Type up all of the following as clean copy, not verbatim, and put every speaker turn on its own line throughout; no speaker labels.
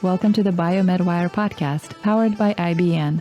Welcome to the BioMedWire Podcast, powered by IBN.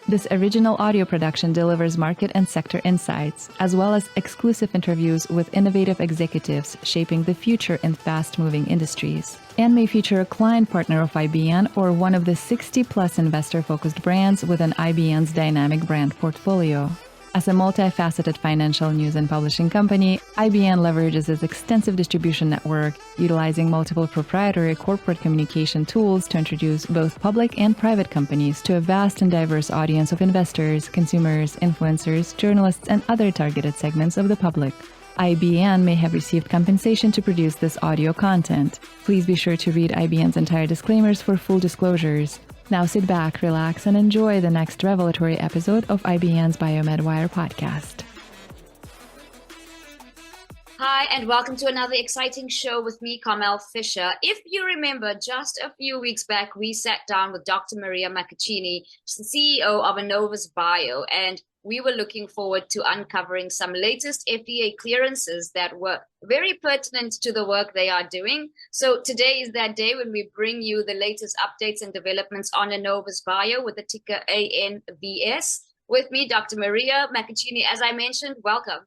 This original audio production delivers market and sector insights, as well as exclusive interviews with innovative executives shaping the future in fast-moving industries, and may feature a client partner of IBN or one of the 60-plus investor-focused brands within IBN's dynamic brand portfolio. As a multifaceted financial news and publishing company, IBN leverages its extensive distribution network, utilizing multiple proprietary corporate communication tools to introduce both public and private companies to a vast and diverse audience of investors, consumers, influencers, journalists, and other targeted segments of the public. IBN may have received compensation to produce this audio content. Please be sure to read IBN's entire disclaimers for full disclosures. Now sit back, relax, and enjoy the next revelatory episode of IBN's BioMedWire podcast.
Hi, and welcome to another exciting show with me, Carmel Fisher. If you remember, just a few weeks back, we sat down with Dr. Maria Maccecchini, the CEO of Annovis Bio, and we were looking forward to uncovering some latest FDA clearances that were very pertinent to the work they are doing. So today is that day when we bring you the latest updates and developments on Annovis Bio with the ticker ANVS. With me, Dr. Maria Maccecchini. As I mentioned, welcome.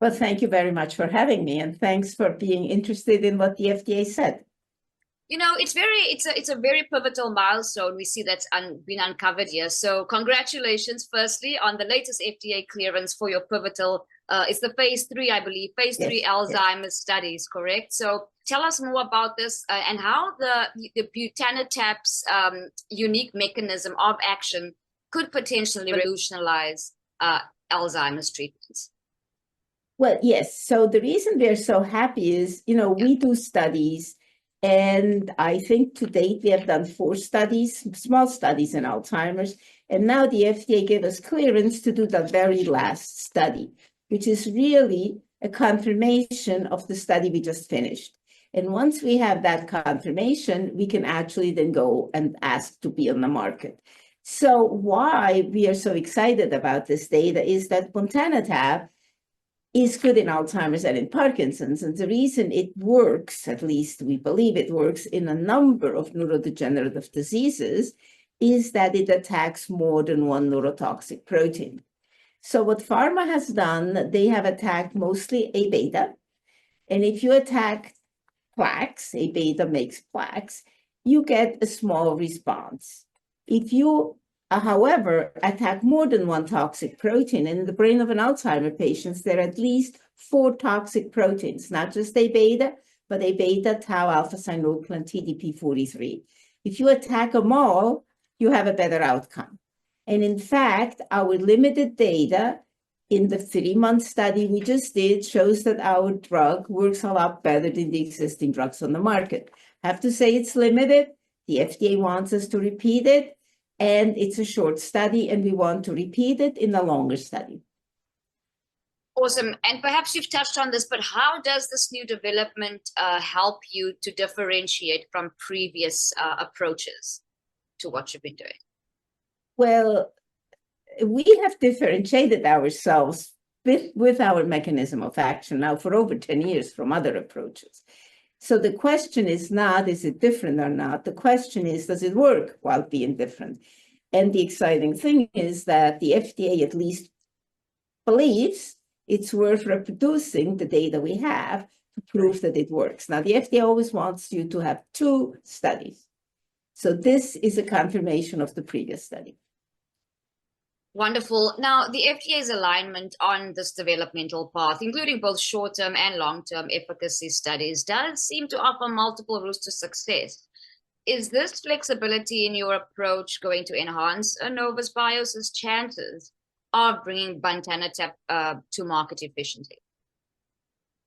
Well, thank you very much for having me, and thanks for being interested in what the FDA said.
You know, it's a very pivotal milestone. We see that's been uncovered here. So congratulations, firstly, on the latest FDA clearance for your pivotal, it's the phase 3, I believe, phase 3 Alzheimer's studies, correct? So tell us more about this and how the buntanetap's unique mechanism of action could potentially revolutionize Alzheimer's treatments.
Well, yes. So the reason we're so happy is, we do studies. And I think to date, we have done 4 studies, small studies in Alzheimer's. And now the FDA gave us clearance to do the very last study, which is really a confirmation of the study we just finished. And once we have that confirmation, we can actually then go and ask to be on the market. So why we are so excited about this data is that buntanetap is good in Alzheimer's and in Parkinson's. And the reason it works, at least we believe it works in a number of neurodegenerative diseases, is that it attacks more than one neurotoxic protein. So what pharma has done, they have attacked mostly A beta. And if you attack plaques, A beta makes plaques, you get a small response. If you however, attack more than one toxic protein. And in the brain of an Alzheimer patient, there are at least 4 toxic proteins, not just A beta, but A beta, tau, alpha synuclein, TDP-43. If you attack them all, you have a better outcome. And in fact, our limited data in the 3-month study we just did shows that our drug works a lot better than the existing drugs on the market. I have to say it's limited. The FDA wants us to repeat it. And it's a short study, and we want to repeat it in a longer study.
Awesome. And perhaps you've touched on this, but how does this new development help you to differentiate from previous approaches to what you've been doing?
Well, we have differentiated ourselves with our mechanism of action now for over 10 years from other approaches. So the question is not, is it different or not? The question is, does it work while being different? And the exciting thing is that the FDA at least believes it's worth reproducing the data we have to prove that it works. Now, the FDA always wants you to have 2 studies. So this is a confirmation of the previous study.
Wonderful. Now, the FDA's alignment on this developmental path, including both short-term and long-term efficacy studies, does seem to offer multiple routes to success. Is this flexibility in your approach going to enhance Annovis Bio's chances of bringing buntanetap to market efficiently?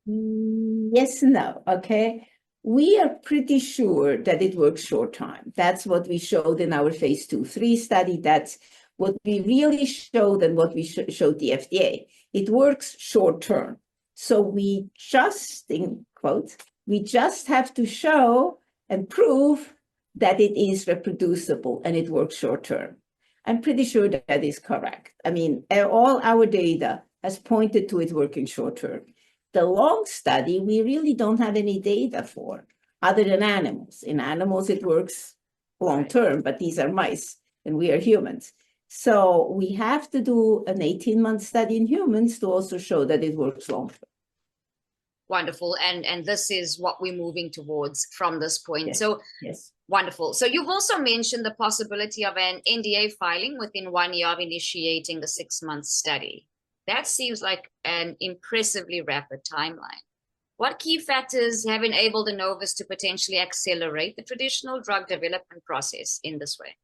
Yes and no, okay? We are pretty sure that it works short-term. That's what we showed in our phase 2/3 study. That's what we really showed and what we showed the FDA. It works short term. So we just, in quotes, we just have to show and prove that it is reproducible and it works short term. I'm pretty sure that is correct. I mean, all our data has pointed to it working short term. The long study, we really don't have any data for. other than animals. In animals, it works long term, but these are mice and we are humans. So we have to do an 18-month study in humans to also show that it works long term.
Wonderful. And this is what we're moving towards from this point.
Yes.
So
yes.
Wonderful. So you've also mentioned the possibility of an NDA filing within 1 year of initiating the 6-month study. That seems like an impressively rapid timeline. What key factors have enabled Annovis to potentially accelerate the traditional drug development process in this way?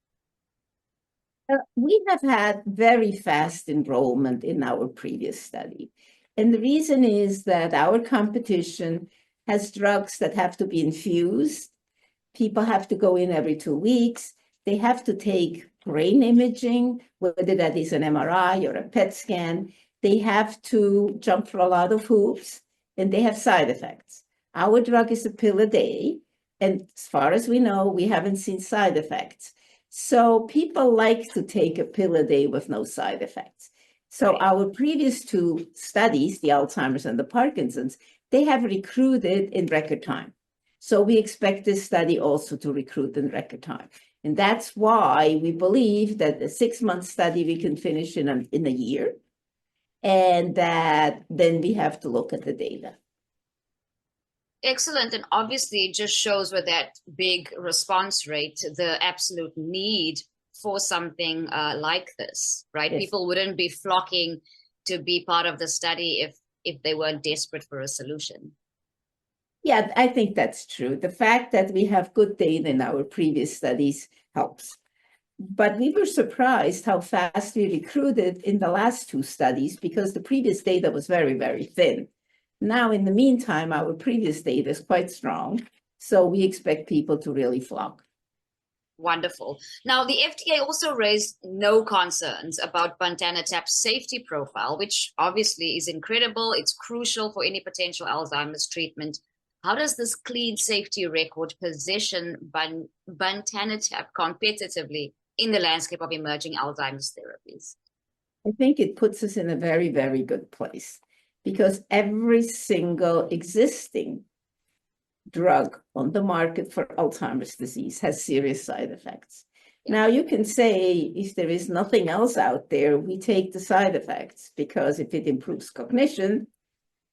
We have had very fast enrollment in our previous study. And the reason is that our competition has drugs that have to be infused. People have to go in every 2 weeks. They have to take brain imaging, whether that is an MRI or a PET scan. They have to jump through a lot of hoops, and they have side effects. Our drug is a pill a day, and as far as we know, we haven't seen side effects. So people like to take a pill a day with no side effects. So our previous 2 studies, the Alzheimer's and the Parkinson's, they have recruited in record time. So we expect this study also to recruit in record time. And that's why we believe that the 6-month study we can finish in a year, and that then we have to look at the data.
Excellent. And obviously it just shows with that big response rate, the absolute need for something like this, right?
Yes.
People wouldn't be flocking to be part of the study if they weren't desperate for a solution.
Yeah, I think that's true. The fact that we have good data in our previous studies helps. But we were surprised how fast we recruited in the last 2 studies because the previous data was very, very thin. Now, in the meantime, our previous data is quite strong. So we expect people to really flock.
Wonderful. Now, the FDA also raised no concerns about buntanetap's safety profile, which obviously is incredible. It's crucial for any potential Alzheimer's treatment. How does this clean safety record position buntanetap competitively in the landscape of emerging Alzheimer's therapies?
I think it puts us in a very, very good place because every single existing drug on the market for Alzheimer's disease has serious side effects. Now, you can say if there is nothing else out there, we take the side effects because if it improves cognition,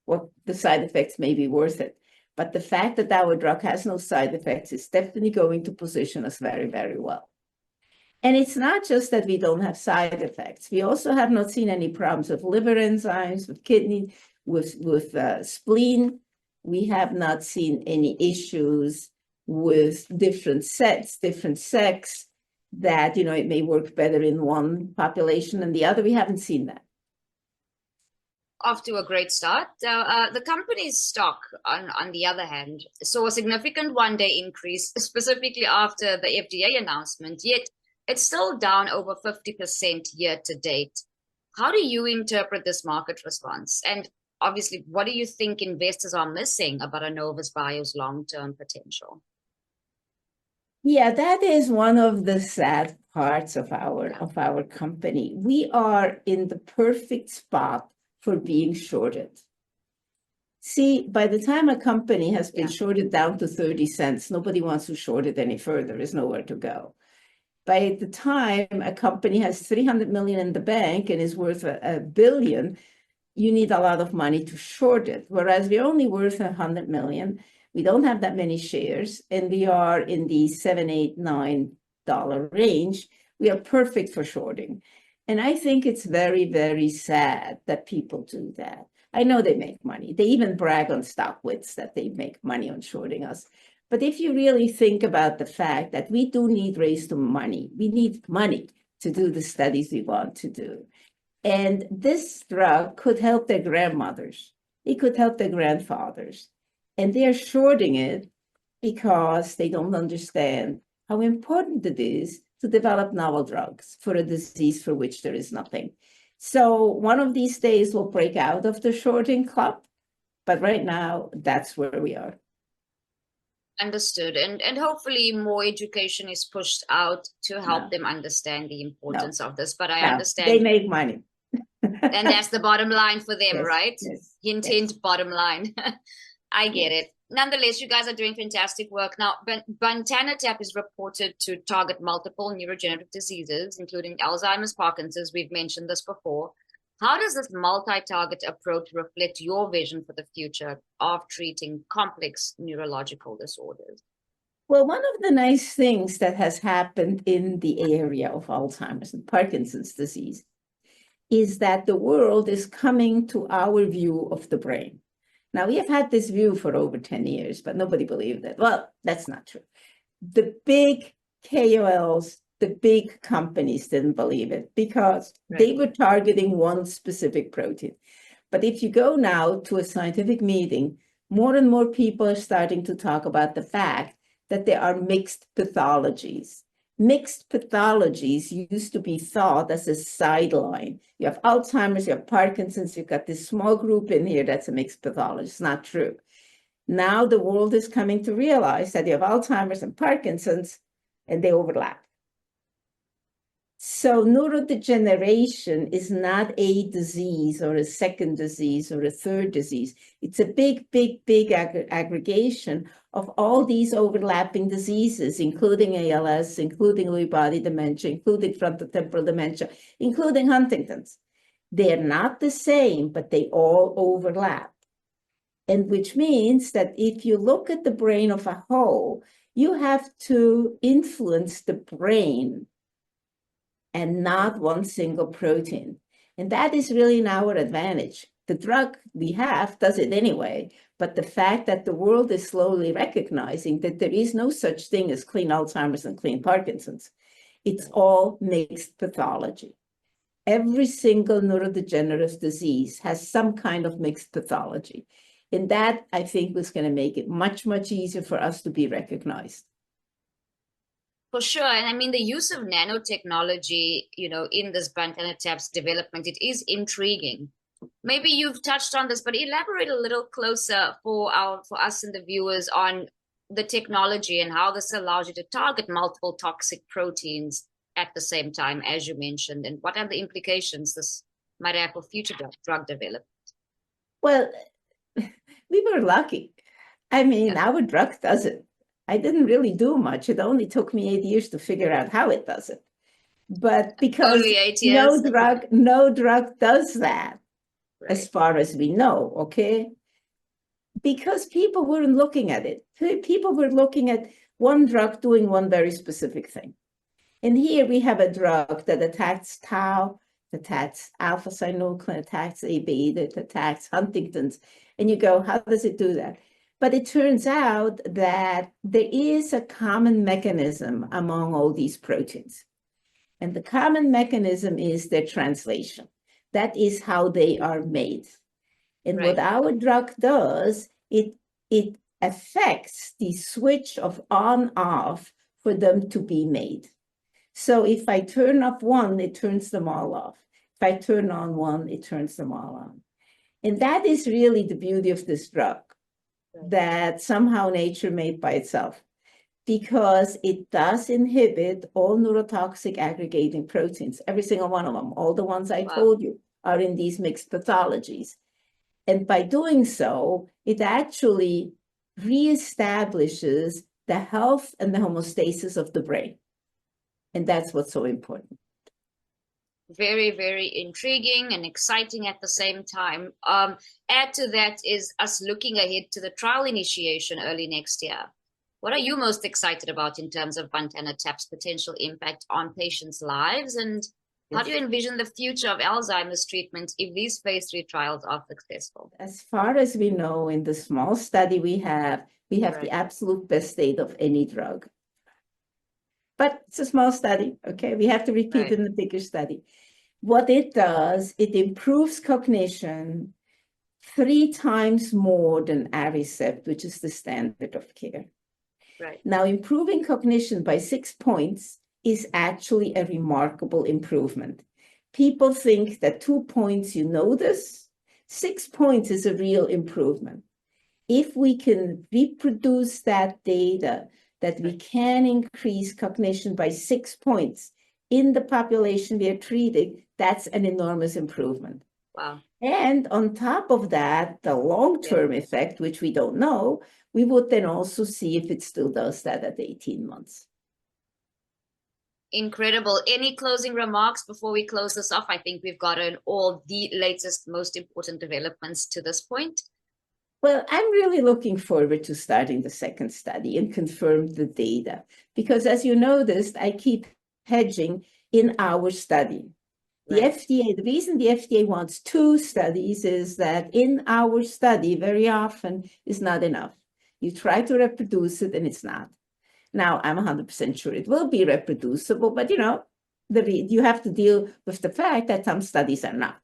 well, the side effects may be worth it. But the fact that our drug has no side effects is definitely going to position us very, very well. And it's not just that we don't have side effects. We also have not seen any problems with liver enzymes, with kidney, with spleen. We have not seen any issues with different sex, that, it may work better in one population than the other. We haven't seen that.
Off to a great start. The company's stock, on the other hand, saw a significant one-day increase, specifically after the FDA announcement, yet it's still down over 50% year to date. How do you interpret this market response? And obviously, what do you think investors are missing about Annovis Bio's long-term potential?
Yeah, that is one of the sad parts of our company. We are in the perfect spot for being shorted. See, by the time a company has been shorted down to 30 cents, nobody wants to short it any further. There's nowhere to go. By the time a company has 300 million in the bank and is worth a billion, you need a lot of money to short it. Whereas we're only worth 100 million. We don't have that many shares, and we are in the $7, $8, $9 range. We are perfect for shorting. And I think it's very, very sad that people do that. I know they make money. They even brag on StockWits that they make money on shorting us. But if you really think about the fact that we do need money, we need money to do the studies we want to do. And this drug could help their grandmothers. It could help their grandfathers. And they're shorting it because they don't understand how important it is to develop novel drugs for a disease for which there is nothing. So one of these days we'll break out of the shorting club, but right now that's where we are.
Understood. And hopefully more education is pushed out to help them understand the importance of this. But I understand
they make money.
And that's the bottom line for them, right?
Yes.
Hint, hint, bottom line. I get it. nonetheless, you guys are doing fantastic work. Now, buntanetap is reported to target multiple neurodegenerative diseases, including Alzheimer's, Parkinson's. We've mentioned this before. How does this multi-target approach reflect your vision for the future of treating complex neurological disorders?
Well, one of the nice things that has happened in the area of Alzheimer's and Parkinson's disease is that the world is coming to our view of the brain. Now, we have had this view for over 10 years, but nobody believed it. Well, that's not true. The big KOLs, the big companies didn't believe it because they were targeting one specific protein. But if you go now to a scientific meeting, more and more people are starting to talk about the fact that there are mixed pathologies. Mixed pathologies used to be thought as a sideline. You have Alzheimer's, you have Parkinson's, you've got this small group in here that's a mixed pathology. It's not true. Now the world is coming to realize that you have Alzheimer's and Parkinson's, and they overlap. So neurodegeneration is not a disease or a second disease or a third disease. It's a big, big, big aggregation of all these overlapping diseases, including ALS, including Lewy body dementia, including frontotemporal dementia, including Huntington's. They're not the same, but they all overlap. And which means that if you look at the brain of a whole, you have to influence the brain and not one single protein. And that is really in our advantage. The drug we have does it anyway, but the fact that the world is slowly recognizing that there is no such thing as clean Alzheimer's and clean Parkinson's, it's all mixed pathology. Every single neurodegenerative disease has some kind of mixed pathology. And that, I think, was going to make it much, much easier for us to be recognized.
For sure. And I mean, the use of nanotechnology, in this buntanetap's development, it is intriguing. Maybe you've touched on this, but elaborate a little closer for us and the viewers on the technology and how this allows you to target multiple toxic proteins at the same time, as you mentioned, and what are the implications this might have for future drug development?
Well, we were lucky. I mean, our drug does it. I didn't really do much. It only took me 8 years to figure out how it does it. But because
only 8 years.
no drug does that, as far as we know, okay? Because people weren't looking at it. People were looking at one drug doing one very specific thing. And here we have a drug that attacks tau, attacks alpha-synuclein, attacks A-beta, it attacks Huntington's. And you go, how does it do that? But it turns out that there is a common mechanism among all these proteins. And the common mechanism is their translation. That is how they are made. And what our drug does, it affects the switch of on-off for them to be made. So if I turn off one, it turns them all off. If I turn on one, it turns them all on. And that is really the beauty of this drug, that somehow nature made by itself, because it does inhibit all neurotoxic aggregating proteins, every single one of them. All the ones I told you are in these mixed pathologies. And by doing so, it actually reestablishes the health and the homeostasis of the brain. And that's what's so important.
Very, very intriguing and exciting at the same time. Add to that is us looking ahead to the trial initiation early next year. What are you most excited about in terms of buntanetap's potential impact on patients' lives? And how do you envision the future of Alzheimer's treatment if these phase 3 trials are successful?
As far as we know, in the small study we have the absolute best data of any drug. But it's a small study, okay? We have to repeat in the bigger study. What it does, it improves cognition 3 times more than Aricept, which is the standard of care. Now, improving cognition by 6 points is actually a remarkable improvement. People think that 2 points, you know this. 6 points is a real improvement. If we can reproduce that data, that we can increase cognition by 6 points in the population we are treating, that's an enormous improvement.
Wow.
And on top of that, the long-term effect, which we don't know, we would then also see if it still does that at 18 months.
Incredible. Any closing remarks before we close this off? I think we've gotten all the latest, most important developments to this point.
Well, I'm really looking forward to starting the second study and confirm the data, because as you noticed, I keep hedging in our study. The FDA, the reason the FDA wants 2 studies is that in our study, very often is not enough. You try to reproduce it and it's not. Now, I'm 100% sure it will be reproducible, but you have to deal with the fact that some studies are not.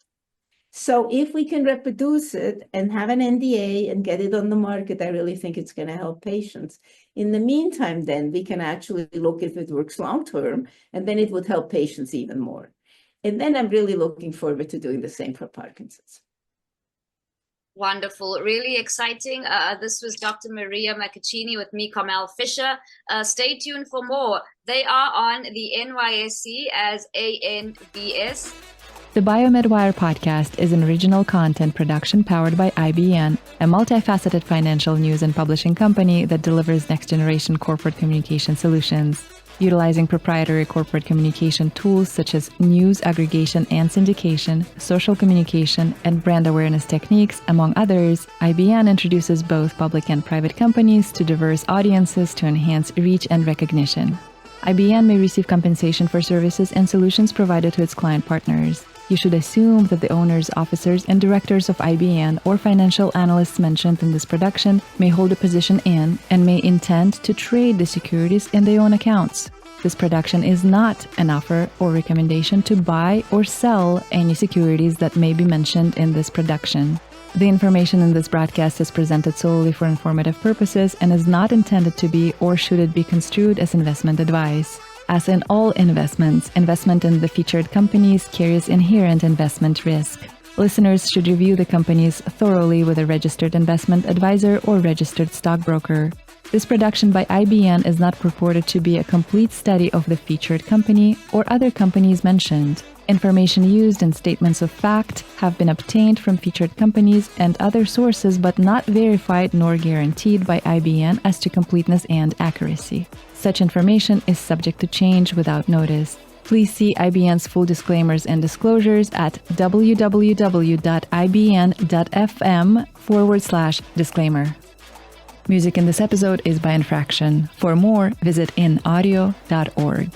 So if we can reproduce it and have an NDA and get it on the market, I really think it's going to help patients. In the meantime, then we can actually look if it works long-term, and then it would help patients even more. And then I'm really looking forward to doing the same for Parkinson's.
Wonderful. Really exciting. This was Dr. Maria Maccecchini with me, Carmel Fisher. Stay tuned for more. They are on the NYSE as ANVS.
The BioMedWire Podcast is an original content production powered by IBN, a multifaceted financial news and publishing company that delivers next-generation corporate communication solutions. Utilizing proprietary corporate communication tools such as news aggregation and syndication, social communication, and brand awareness techniques, among others, IBN introduces both public and private companies to diverse audiences to enhance reach and recognition. IBN may receive compensation for services and solutions provided to its client partners. You should assume that the owners, officers, and directors of IBN or financial analysts mentioned in this production may hold a position in and may intend to trade the securities in their own accounts. This production is not an offer or recommendation to buy or sell any securities that may be mentioned in this production. The information in this broadcast is presented solely for informative purposes and is not intended to be or should it be construed as investment advice. As in all investments, investment in the featured companies carries inherent investment risk. Listeners should review the companies thoroughly with a registered investment advisor or registered stockbroker. This production by IBN is not purported to be a complete study of the featured company or other companies mentioned. Information used in statements of fact have been obtained from featured companies and other sources but not verified nor guaranteed by IBN as to completeness and accuracy. Such information is subject to change without notice. Please see IBN's full disclaimers and disclosures at www.ibn.fm/disclaimer. Music in this episode is by Infraction. For more, visit inaudio.org.